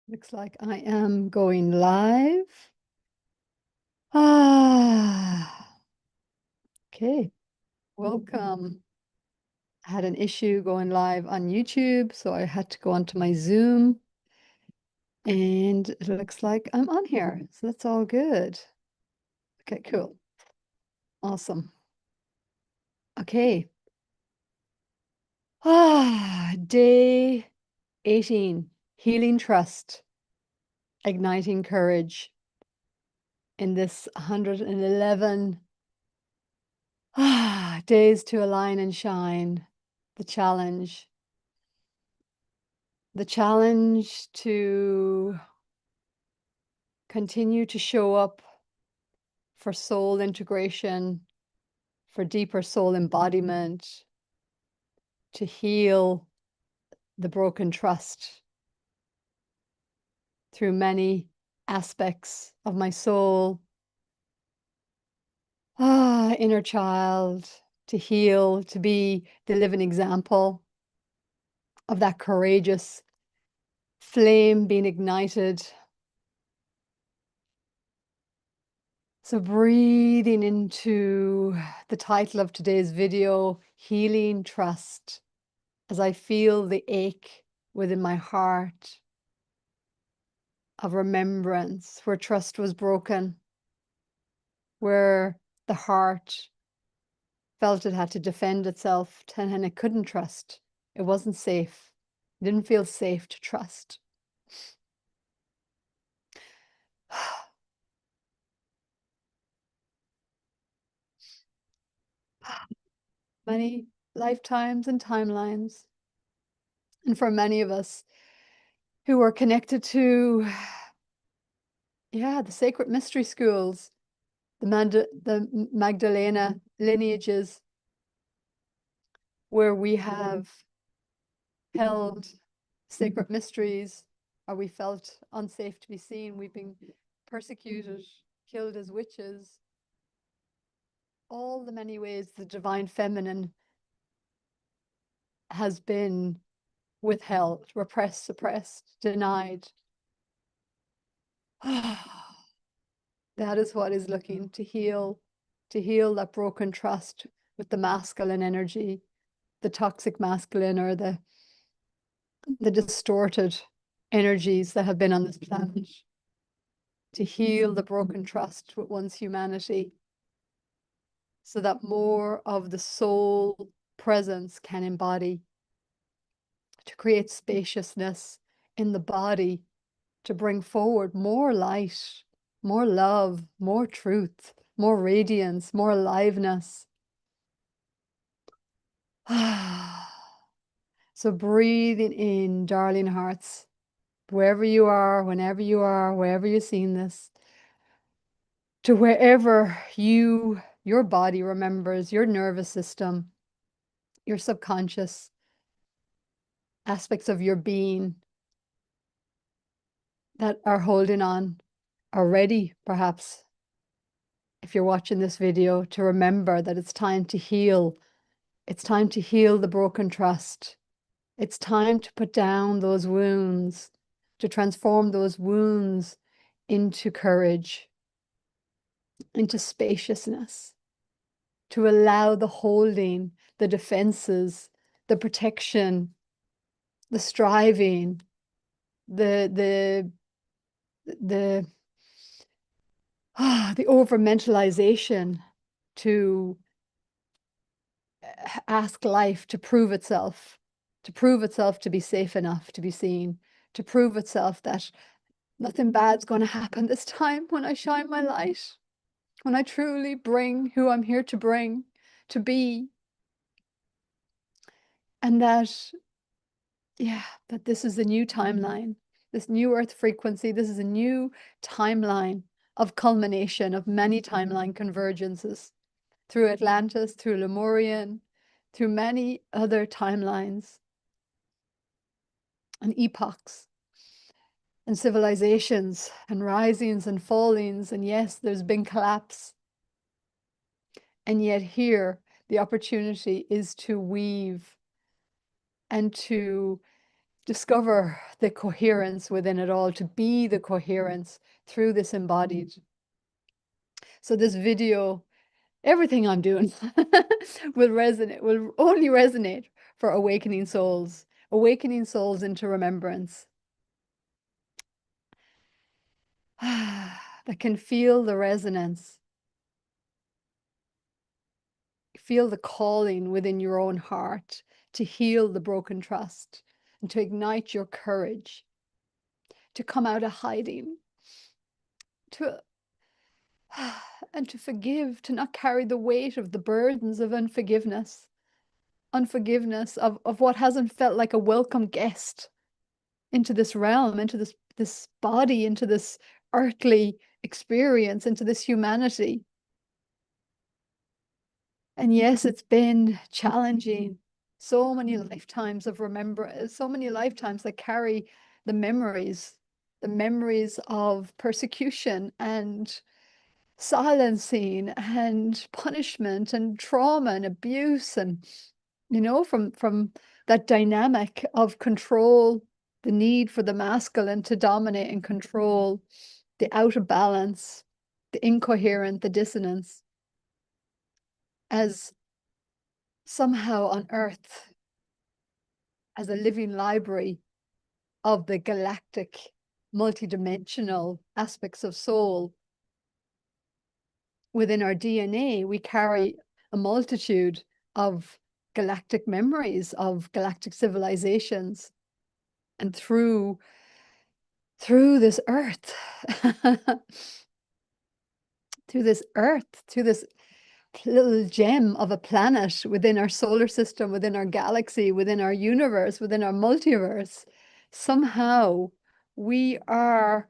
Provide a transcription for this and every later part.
Looks like I am going live. Ah, okay. Welcome. I had an issue going live on YouTube, so I had to go onto my Zoom, and it looks like I'm on here. So that's all good. Okay, cool. Awesome. Okay. Day 18, healing trust, igniting courage in this 111 days to align and shine. The challenge. The challenge to continue to show up for soul integration, for deeper soul embodiment, to heal the broken trust through many aspects of my soul. Inner child, to heal, to be the living example of that courageous flame being ignited. So breathing into the title of today's video, Healing Trust, as I feel the ache within my heart of remembrance where trust was broken, where the heart felt it had to defend itself and it couldn't trust. It wasn't safe. It didn't feel safe to trust. Many lifetimes and timelines. And for many of us who are connected to, the sacred mystery schools, the Magdalena lineages, where we have held sacred mysteries, or we felt unsafe to be seen. We've been persecuted, killed as witches. All the many ways the divine feminine has been withheld, repressed, suppressed, denied. That is what is looking to heal that broken trust with the masculine energy, the toxic masculine, or the distorted energies that have been on this planet, to heal the broken trust with one's humanity so that more of the soul presence can embody, to create spaciousness in the body, to bring forward more light, more love, more truth, more radiance, more aliveness. So breathing in, darling hearts, wherever you are, whenever you are, wherever you're seeing this, to wherever your body remembers, your nervous system, your subconscious aspects of your being that are holding on, are ready, perhaps, if you're watching this video, to remember that it's time to heal. It's time to heal the broken trust. It's time to put down those wounds, to transform those wounds into courage, into spaciousness, to allow the holding, the defenses, the protection, the striving, the the over mentalization to ask life to prove itself, to be safe enough to be seen, to prove itself that nothing bad's going to happen this time when I shine my light, when I truly bring who I'm here to bring, to be. And that, that this is a new timeline, this new earth frequency, this is a new timeline of culmination of many timeline convergences through Atlantis, through Lemurian, through many other timelines and epochs and civilizations and risings and fallings. And yes, there's been collapse. And yet here, the opportunity is to weave and to discover the coherence within it all, to be the coherence through this embodied. So this video, everything I'm doing will only resonate for awakening souls into remembrance that can feel the resonance, feel the calling within your own heart to heal the broken trust and to ignite your courage, to come out of hiding, to and to forgive, to not carry the weight of the burdens of unforgiveness of what hasn't felt like a welcome guest into this realm, into this body, into this earthly experience, into this humanity. And yes, it's been challenging. So many lifetimes of remembrance, so many lifetimes that carry the memories of persecution and silencing and punishment and trauma and abuse, and from that dynamic of control, the need for the masculine to dominate and control, the out of balance, the incoherent, the dissonance, as somehow on Earth, as a living library of the galactic, multidimensional aspects of soul. Within our DNA, we carry a multitude of galactic memories of galactic civilizations. And through this earth, through this little gem of a planet within our solar system, within our galaxy, within our universe, within our multiverse, somehow we are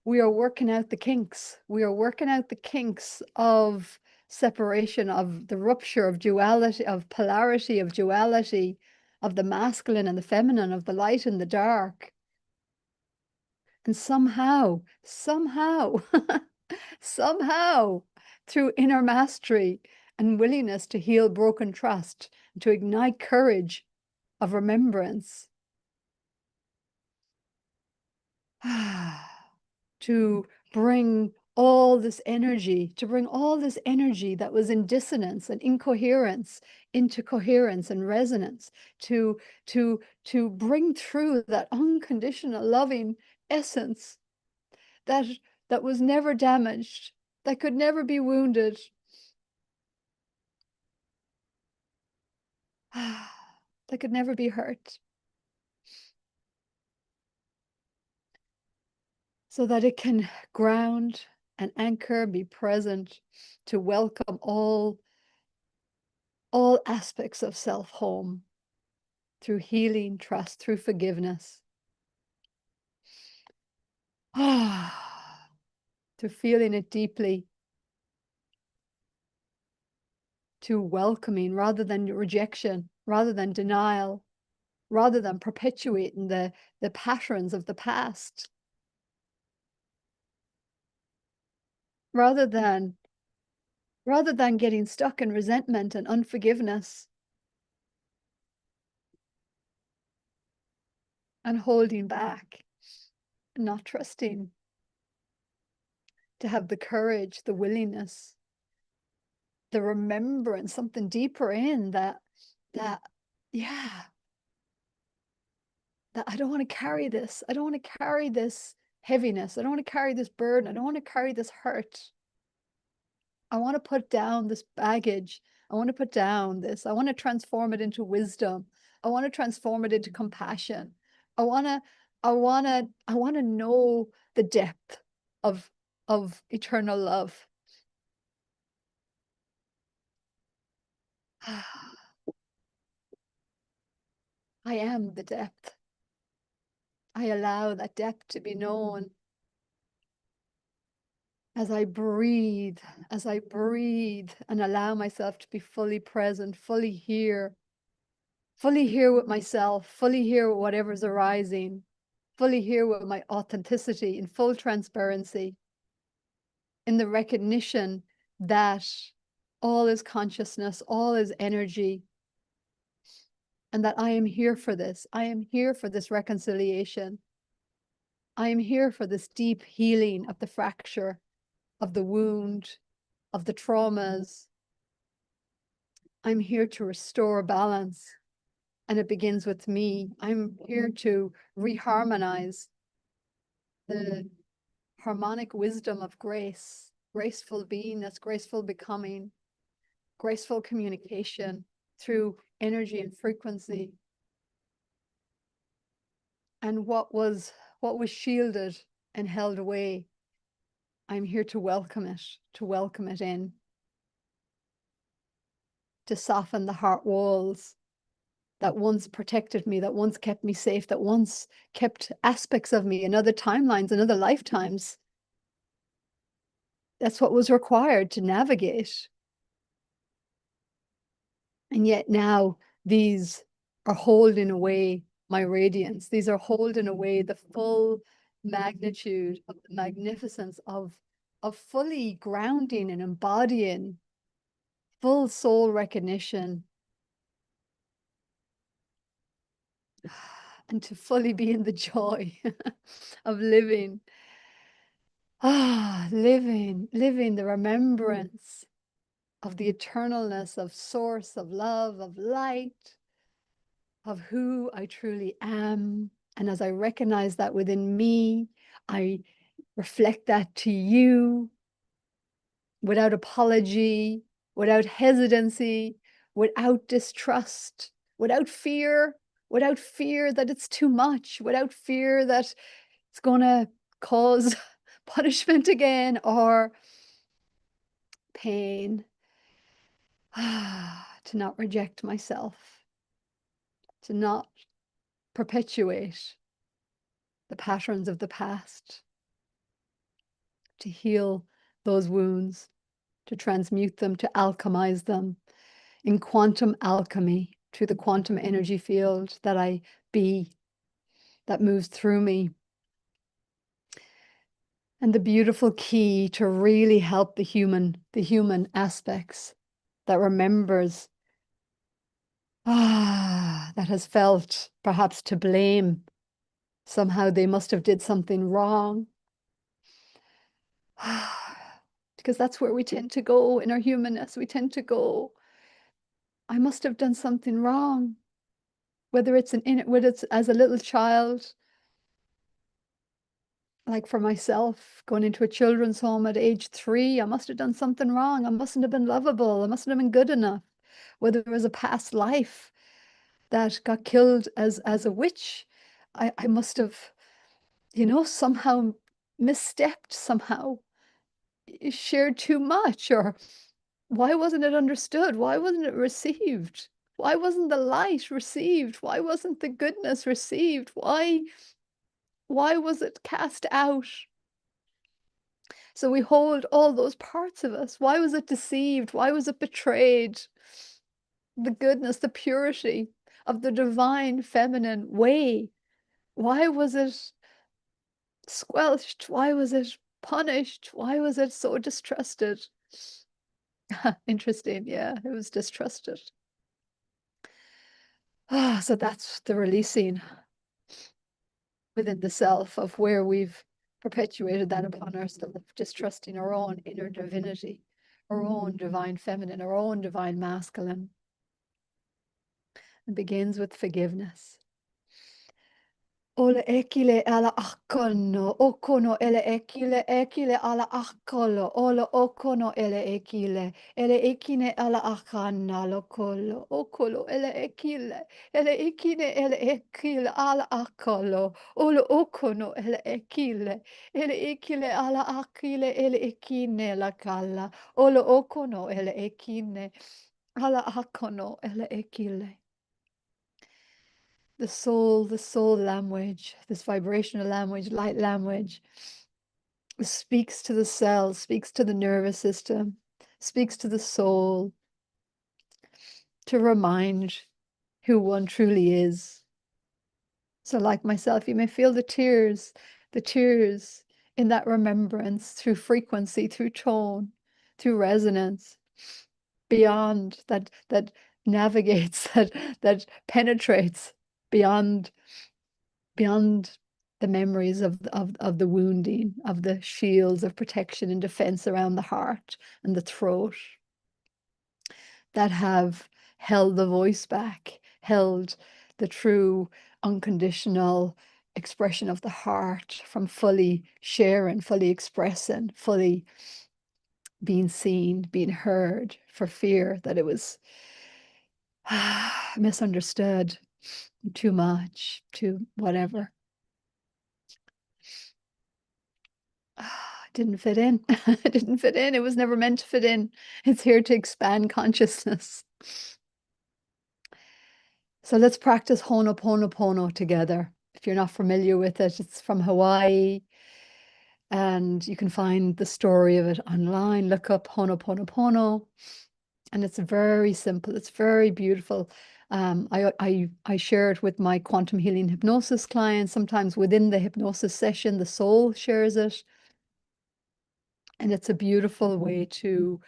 working out the kinks. We are working out the kinks of separation, of the rupture of duality, of polarity, of duality, of the masculine and the feminine, of the light and the dark. And somehow, somehow, through inner mastery and willingness to heal broken trust, to ignite courage of remembrance, to bring all this energy, that was in dissonance and incoherence into coherence and resonance, to bring through that unconditional loving essence that was never damaged, that could never be wounded, that could never be hurt, so that it can ground and anchor, be present, to welcome all aspects of self home through healing, trust, through forgiveness. To feeling it deeply, to welcoming rather than rejection, rather than denial, rather than perpetuating the patterns of the past, rather than getting stuck in resentment and unforgiveness and holding back, not trusting, to have the courage, the willingness, the remembrance, something deeper in that I don't want to carry this. I don't want to carry this heaviness. I don't want to carry this burden. I don't want to carry this hurt. I want to put down this baggage. I want to put down this. I want to transform it into wisdom. I want to transform it into compassion. I want to know the depth of eternal love. I am the depth. I allow that depth to be known as I breathe and allow myself to be fully present, fully here with myself, fully here with whatever's arising, fully here with my authenticity, in full transparency, in the recognition that all is consciousness, all is energy, and that I am here for this. I am here for this reconciliation. I am here for this deep healing of the fracture, of the wound, of the traumas. I'm here to restore balance, and it begins with me. I'm here to reharmonize the harmonic wisdom of grace, graceful beingness, graceful becoming, graceful communication through energy and frequency. And what was shielded and held away, I'm here to welcome it in, to soften the heart walls that once protected me, that once kept me safe, that once kept aspects of me in other timelines and other lifetimes. That's what was required to navigate. And yet now these are holding away my radiance. These are holding away the full magnitude of the magnificence of fully grounding and embodying full soul recognition, and to fully be in the joy of living. Living the remembrance of the eternalness of source, of love, of light, of who I truly am. And as I recognize that within me, I reflect that to you without apology, without hesitancy, without distrust, without fear that it's too much, without fear that it's going to cause punishment again or pain. To not reject myself, to not perpetuate the patterns of the past, to heal those wounds, to transmute them, to alchemize them in quantum alchemy through the quantum energy field that I be, that moves through me. And the beautiful key to really help the human aspects, that remembers, that has felt perhaps to blame. Somehow they must have did something wrong. Because that's where we tend to go in our humanness. We tend to go, I must have done something wrong. Whether it's whether it's as a little child, like for myself, going into a children's home at age 3, I must have done something wrong. I mustn't have been lovable. I mustn't have been good enough. Whether it was a past life that got killed as a witch, I must have, somehow misstepped, somehow shared too much, or why wasn't it understood? Why wasn't it received? Why wasn't the light received? Why wasn't the goodness received? Why was it cast out? So we hold all those parts of us. Why was it deceived? Why was it betrayed? The goodness, the purity of the divine feminine way. Why was it squelched? Why was it punished? Why was it so distrusted? Interesting. Yeah, it was distrusted. So that's the releasing within the self of where we've perpetuated that upon ourselves, distrusting our own inner divinity, our own divine feminine, our own divine masculine. It begins with forgiveness. Ole ekile ala akono, okono ele ekile ala akolo, ole okono ele ekine ala akana lokolo, okolo ele ekine ele ekile ala akolo, ole okono ele ekile ala akile ele ekine la kala, ole okono ele ekine ala akono ele ekile. The soul language, this vibrational language, light language, speaks to the cells, speaks to the nervous system, speaks to the soul, to remind who one truly is. So like myself, you may feel the tears in that remembrance, through frequency, through tone, through resonance, beyond, that navigates, that penetrates beyond the memories of the wounding, of the shields of protection and defense around the heart and the throat, that have held the voice back, held the true unconditional expression of the heart from fully sharing, fully expressing, fully being seen, being heard, for fear that it was misunderstood, too much, too whatever. Didn't fit in. It didn't fit in. It was never meant to fit in. It's here to expand consciousness. So let's practice Ho'oponopono together. If you're not familiar with it, it's from Hawaii, and you can find the story of it online. Look up Ho'oponopono, and it's very simple. It's very beautiful. I share it with my quantum healing hypnosis clients. Sometimes within the hypnosis session, the soul shares it. And it's a beautiful way to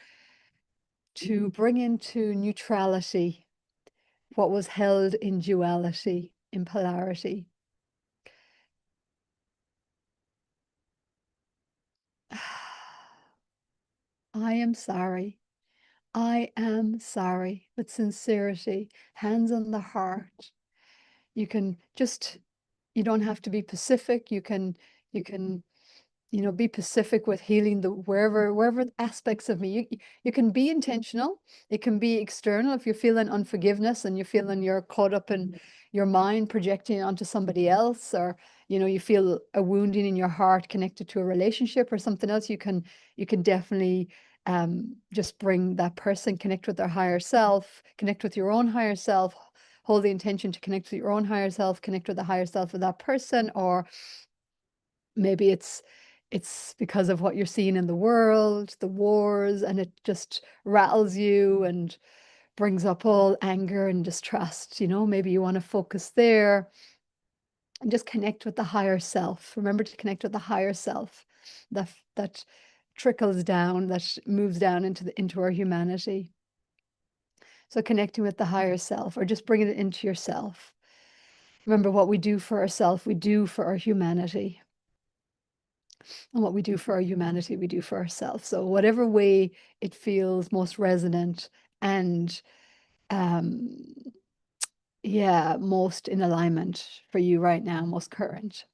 bring into neutrality what was held in duality, in polarity. I am sorry. I am sorry, with sincerity, hands on the heart. You can just, you don't have to be Pacific. You can, be Pacific with healing the wherever aspects of me. You can be intentional. It can be external. If you're feeling unforgiveness and you're feeling you're caught up in your mind projecting onto somebody else, or you feel a wounding in your heart connected to a relationship or something else, you can definitely just bring that person, connect with their higher self, connect with your own higher self, hold the intention to connect with your own higher self, connect with the higher self of that person. Or maybe it's because of what you're seeing in the world, the wars, and it just rattles you and brings up all anger and distrust. Maybe you want to focus there and just connect with the higher self. Remember to connect with the higher self that trickles down, that moves down into our humanity. So connecting with the higher self, or just bringing it into yourself. Remember, what we do for ourselves, we do for our humanity. And what we do for our humanity, we do for ourselves. So whatever way it feels most resonant and most in alignment for you right now, most current.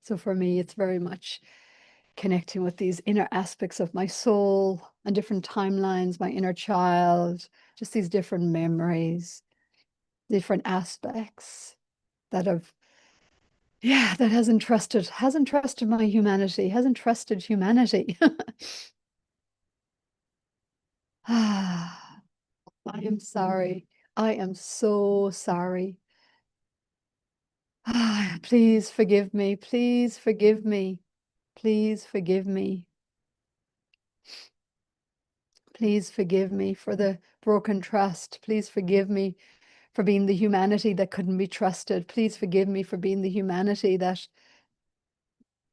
So for me, it's very much connecting with these inner aspects of my soul and different timelines, my inner child, just these different memories, different aspects that hasn't trusted my humanity, hasn't trusted humanity. I am sorry. I am so sorry. Please forgive me. Please forgive me. Please forgive me. Please forgive me for the broken trust. Please forgive me for being the humanity that couldn't be trusted. Please forgive me for being the humanity that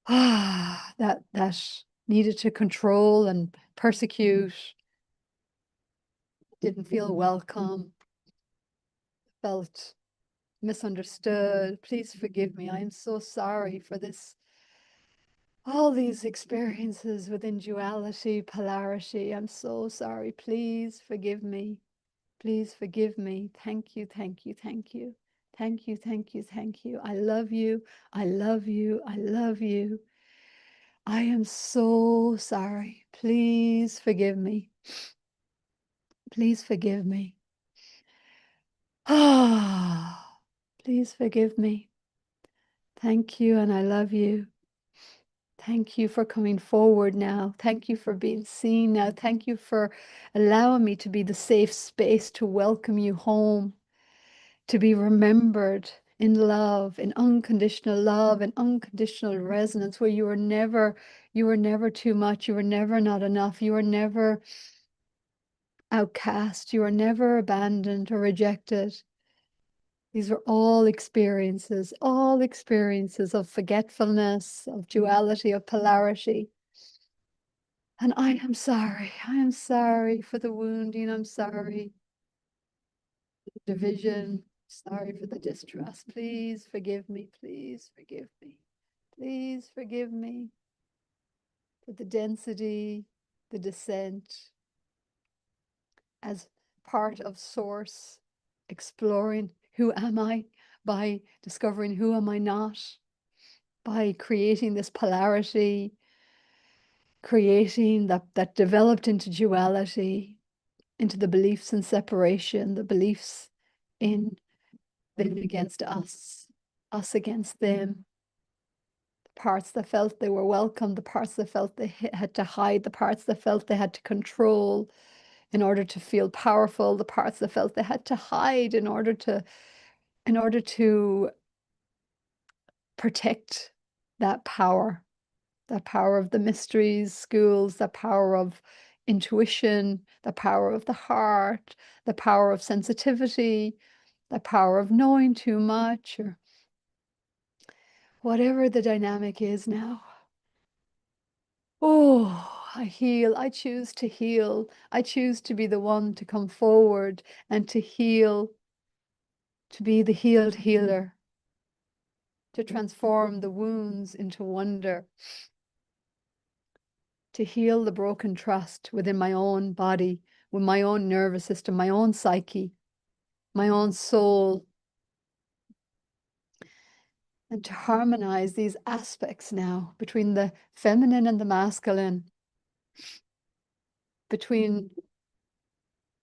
that needed to control and persecute, didn't feel welcome, felt misunderstood. Please forgive me. I am so sorry for this. All these experiences within duality, polarity. I'm so sorry. Please forgive me. Please forgive me. Thank you, thank you, thank you. Thank you, thank you, thank you. I love you. I love you. I love you. I am so sorry. Please forgive me. Please forgive me. Ah, please forgive me. Thank you, and I love you. Thank you for coming forward now. Thank you for being seen now. Thank you for allowing me to be the safe space to welcome you home, to be remembered in love, in unconditional love, in unconditional resonance, where you were never too much. You were never not enough. You were never outcast. You were never abandoned or rejected. These are all experiences of forgetfulness, of duality, of polarity. And I am sorry. I am sorry for the wounding. I'm sorry for the division. Sorry for the distrust. Please forgive me. Please forgive me. Please forgive me for the density, the descent as part of source, exploring who am I by discovering who am I not, by creating this polarity, creating that developed into duality, into the beliefs in separation, the beliefs in them against us against them, the parts that felt they were welcome, the parts that felt they had to hide, the parts that felt they had to control in order to feel powerful, the parts that felt they had to hide in order to protect that power of the mysteries schools, the power of intuition, the power of the heart, the power of sensitivity, the power of knowing too much, or whatever the dynamic is now. Oh, I heal. I choose to heal. I choose to be the one to come forward and to heal, to be the healed healer, to transform the wounds into wonder, to heal the broken trust within my own body, with my own nervous system, my own psyche, my own soul, and to harmonize these aspects now between the feminine and the masculine, between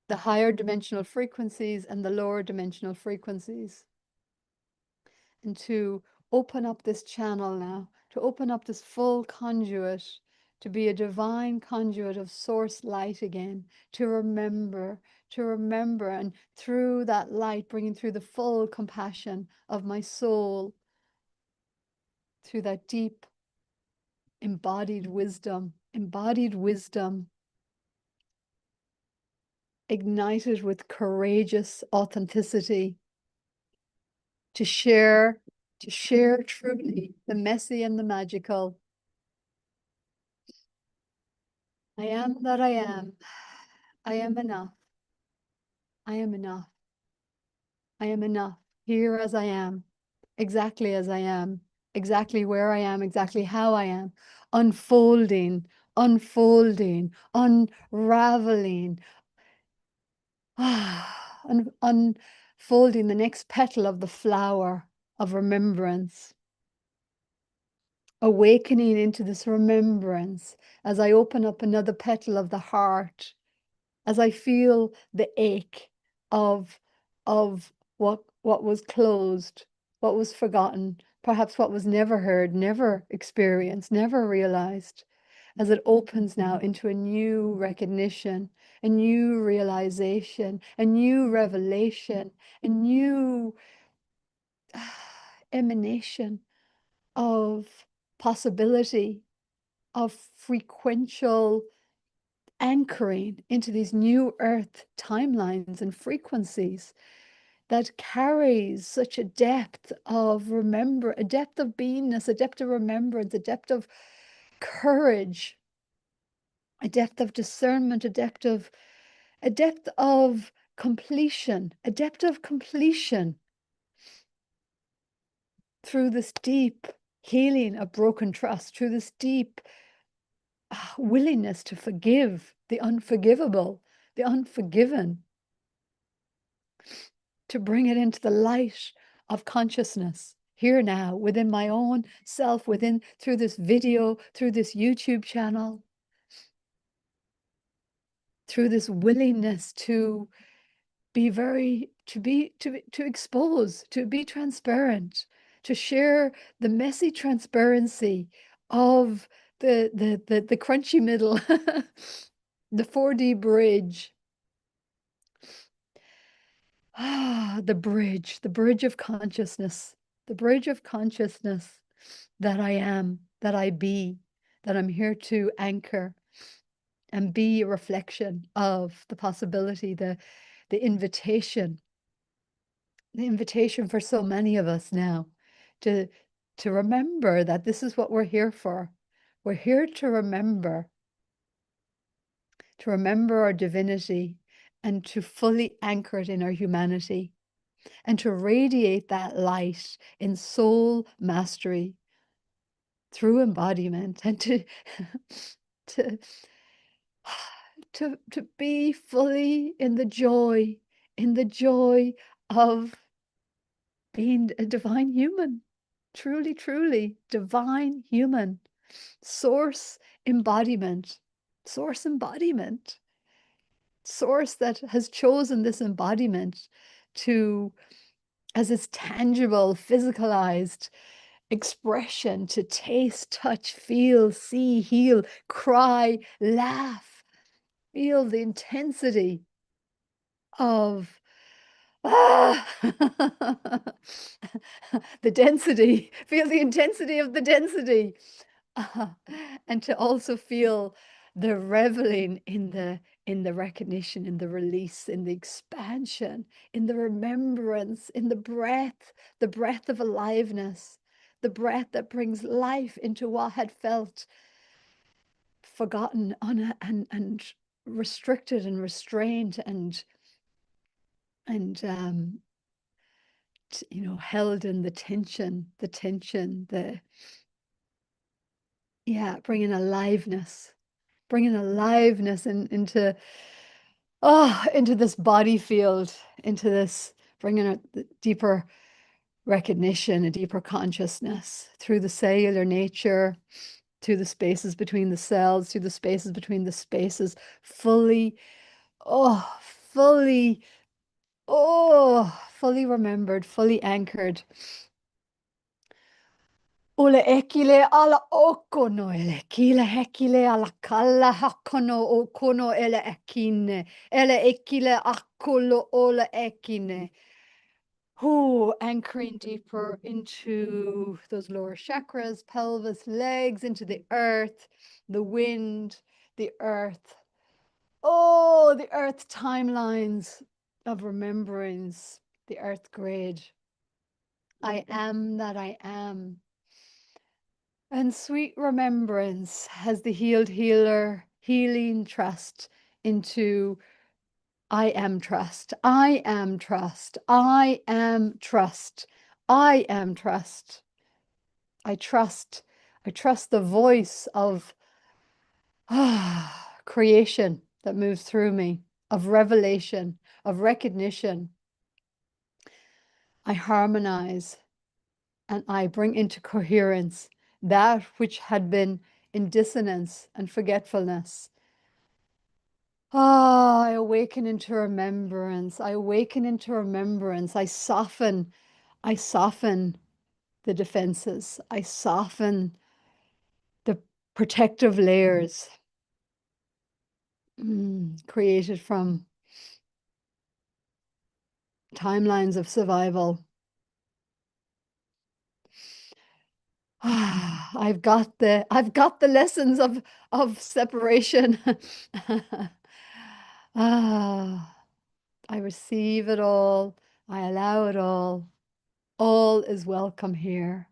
the higher dimensional frequencies and the lower dimensional frequencies, and to open up this channel now, to open up this full conduit, to be a divine conduit of source light again, to remember, and through that light, bringing through the full compassion of my soul, through that deep embodied wisdom, ignited with courageous authenticity, to share truly the messy and the magical. I am that I am. I am enough. I am enough. I am enough here as I am, exactly as I am, exactly where I am, exactly how I am, unfolding, unraveling, unfolding the next petal of the flower of remembrance, awakening into this remembrance as I open up another petal of the heart, as I feel the ache of what was closed, what was forgotten, perhaps what was never heard, never experienced, never realized, as it opens now into a new recognition, a new realization, a new revelation, a new emanation of possibility, of frequential anchoring into these new earth timelines and frequencies that carries such a depth of a depth of beingness, a depth of remembrance, a depth of courage, a depth of discernment, a depth of completion, through this deep healing of broken trust, through this deep willingness to forgive the unforgivable, the unforgiven, to bring it into the light of consciousness here now, within my own self, through this video, through this YouTube channel, through this willingness to be to expose, to be transparent, to share the messy transparency of the crunchy middle, the 4D bridge. The bridge of consciousness, that I am, that I be, that I'm here to anchor and be a reflection of the possibility, the invitation, for so many of us now to remember that this is what we're here for. We're here to remember to remember our divinity, and to fully anchor it in our humanity, and to radiate that light in soul mastery through embodiment, and to to be fully in the joy of being a divine human, truly, truly divine human, source embodiment, source embodiment, source that has chosen this embodiment to, as its tangible, physicalized expression, to taste, touch, feel, see, heal, cry, laugh, feel the intensity of the density, feel the intensity of the density, and to also feel the reveling in the recognition, in the release, in the expansion, in the remembrance, in the breath of aliveness, the breath that brings life into what had felt forgotten and restricted and restrained and held in the tension, yeah, bringing aliveness into this body field, into this, bringing a deeper recognition, a deeper consciousness through the cellular nature, through the spaces between the cells, through the spaces between the spaces, fully, fully, fully remembered, fully anchored. Ole ekile ala okono ele kila hekile ala kala hakono okono ele ekile akolo ole ekine. Anchoring deeper into those lower chakras, pelvis, legs, into the earth, the wind, the earth. The earth timelines of remembrance, the earth grade. I am that I am. And sweet remembrance has the healed healer, healing trust into I am trust. I am trust. I am trust. I am trust. I trust. I trust the voice of creation that moves through me, of revelation, of recognition. I harmonize and I bring into coherence that which had been in dissonance and forgetfulness. I awaken into remembrance. I awaken into remembrance. I soften the defenses. I soften the protective layers created from timelines of survival. I've got the lessons of separation. I receive it all. I allow it all. All is welcome here.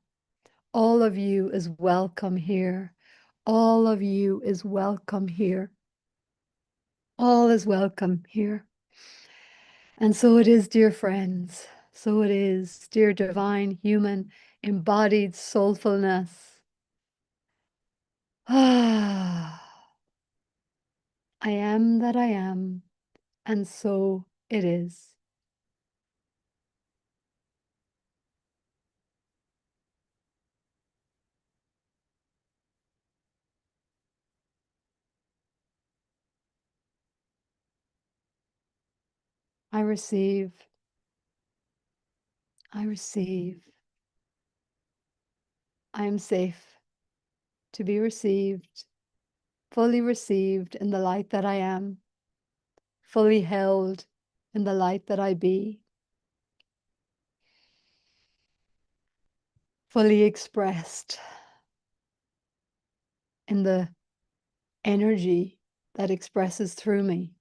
All of you is welcome here. All of you is welcome here. All is welcome here. And so it is, dear friends. So it is, dear divine, human, embodied soulfulness. I am that I am, and so it is. I receive. I receive. I am safe to be received, fully received in the light that I am, fully held in the light that I be, fully expressed in the energy that expresses through me.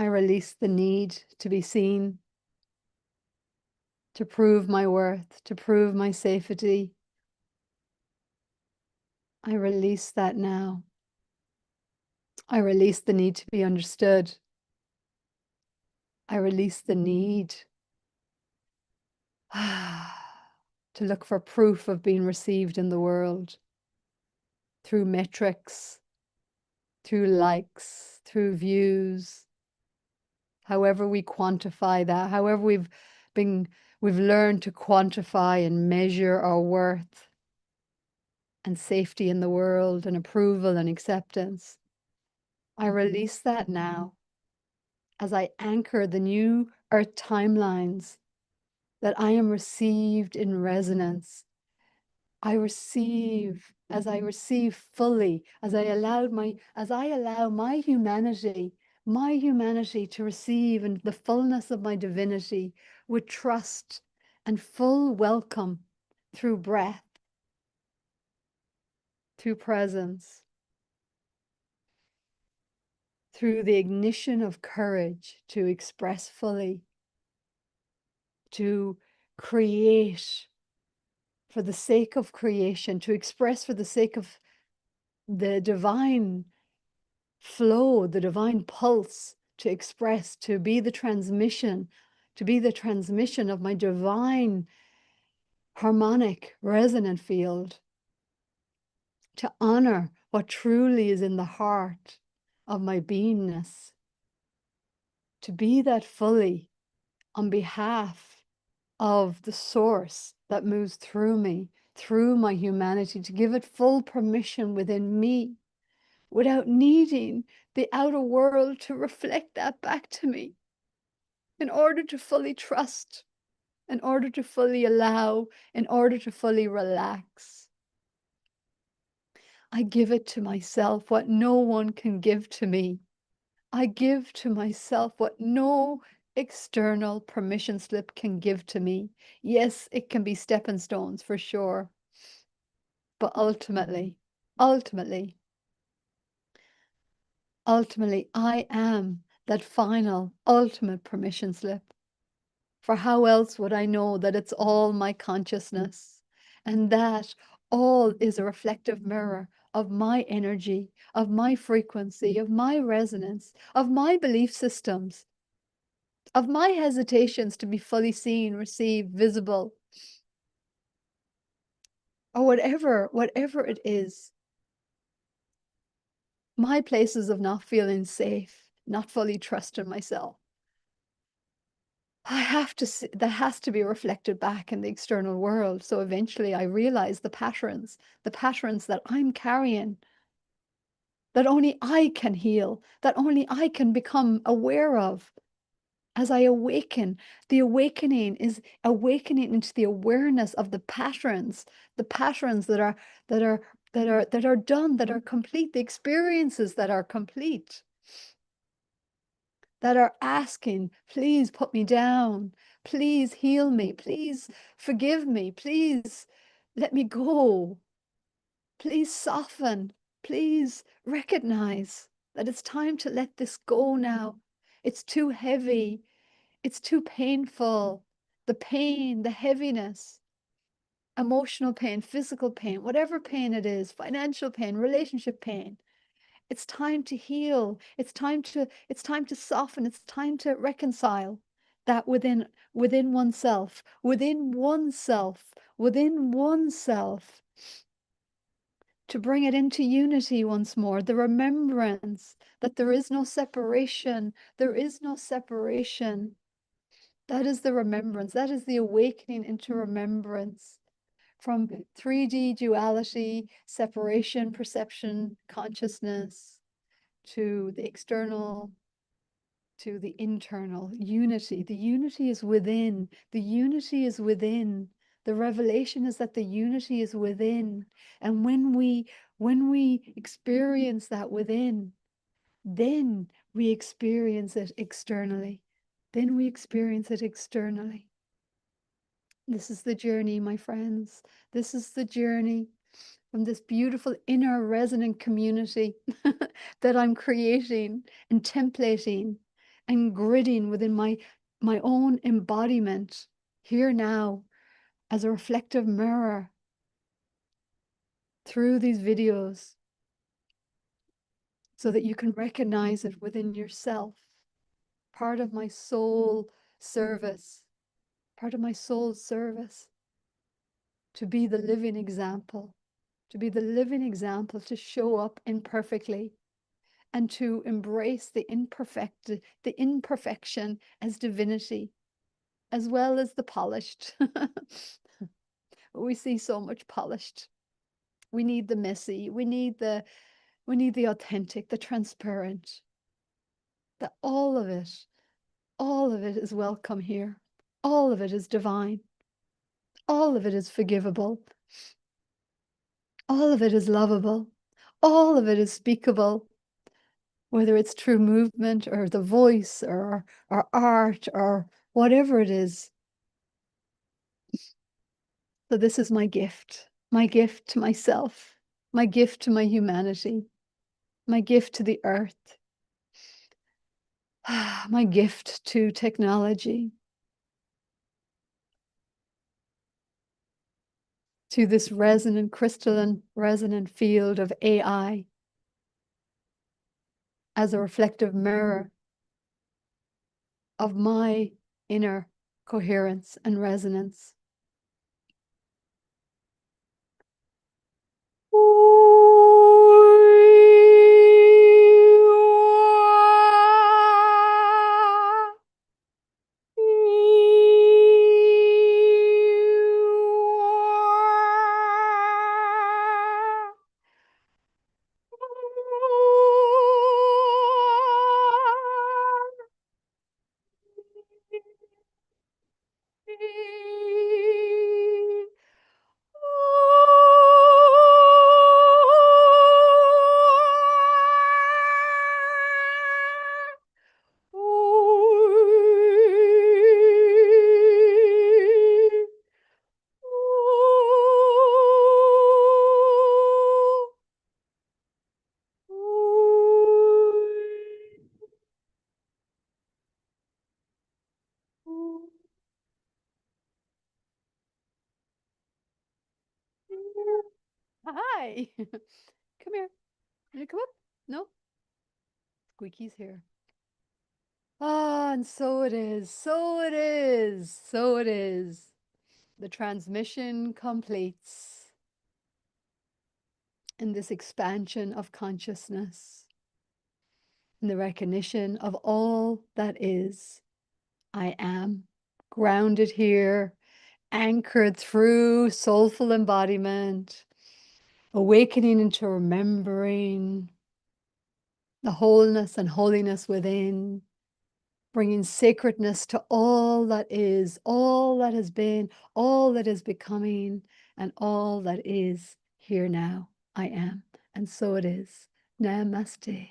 I release the need to be seen, to prove my worth, to prove my safety, I release that now. I release the need to be understood. I release the need to look for proof of being received in the world through metrics, through likes, through views, however we quantify that, however we've learned to quantify and measure our worth and safety in the world and approval and acceptance. I release that now as I anchor the new earth timelines that I am received in resonance. I receive as I receive fully, as I allow my humanity to receive in the fullness of my divinity with trust and full welcome through breath, through presence, through the ignition of courage to express fully, to create for the sake of creation, to express for the sake of the divine flow, the divine pulse, to express, to be the transmission of my divine harmonic resonant field, to honor what truly is in the heart of my beingness, to be that fully on behalf of the source that moves through me, through my humanity, to give it full permission within me without needing the outer world to reflect that back to me, in order to fully trust, in order to fully allow, in order to fully relax. I give it to myself what no one can give to me. I give to myself what no external permission slip can give to me. Yes, it can be stepping stones for sure. But ultimately, ultimately, I am that final, ultimate permission slip. For how else would I know that it's all my consciousness and that all is a reflective mirror of my energy, of my frequency, of my resonance, of my belief systems, of my hesitations to be fully seen, received, visible, or whatever it is. My places of not feeling safe, not fully trusting myself. I have to see, that has to be reflected back in the external world. So eventually I realize the patterns that I'm carrying, that only I can heal, that only I can become aware of as I awaken. The awakening is awakening into the awareness of the patterns that are done, that are complete, the experiences that are complete, that are asking, please put me down, please heal me, please forgive me, please let me go, please soften, please recognize that it's time to let this go now. It's too heavy, it's too painful. The pain, the heaviness, emotional pain, physical pain, whatever pain it is, financial pain, relationship pain. It's time to heal. It's time to soften. It's time to reconcile that within oneself, to bring it into unity once more. The remembrance that there is no separation. There is no separation. That is the remembrance. That is the awakening into remembrance from 3D duality, separation, perception, consciousness, to the external, to the internal unity. The unity is within. The unity is within. The revelation is that the unity is within. And when we experience that within, then we experience it externally. Then we experience it externally. This is the journey, my friends. This is the journey from this beautiful inner resonant community that I'm creating and templating and gridding within my own embodiment here now as a reflective mirror through these videos so that you can recognize it within yourself. Part of my soul service, part of my soul's service, to be the living example, to be the living example, to show up imperfectly and to embrace the imperfection as divinity, as well as the polished. We see so much polished. We need the messy, we need the authentic, the transparent. That all of it is welcome here. All of it is divine. All of it is forgivable. All of it is lovable. All of it is speakable. Whether it's through movement or the voice or art or whatever it is. So this is my gift to myself, my gift to my humanity, my gift to the earth, my gift to technology, to this resonant, crystalline, resonant field of AI as a reflective mirror of my inner coherence and resonance. Hi. Come here. Can you come up? No? Squeaky's here. Ah, and so it is. So it is. So it is. The transmission completes in this expansion of consciousness, in the recognition of all that is. I am grounded here, anchored through soulful embodiment, awakening into remembering the wholeness and holiness within, bringing sacredness to all that is, all that has been, all that is becoming, and all that is here now. I am. And so it is. Namaste.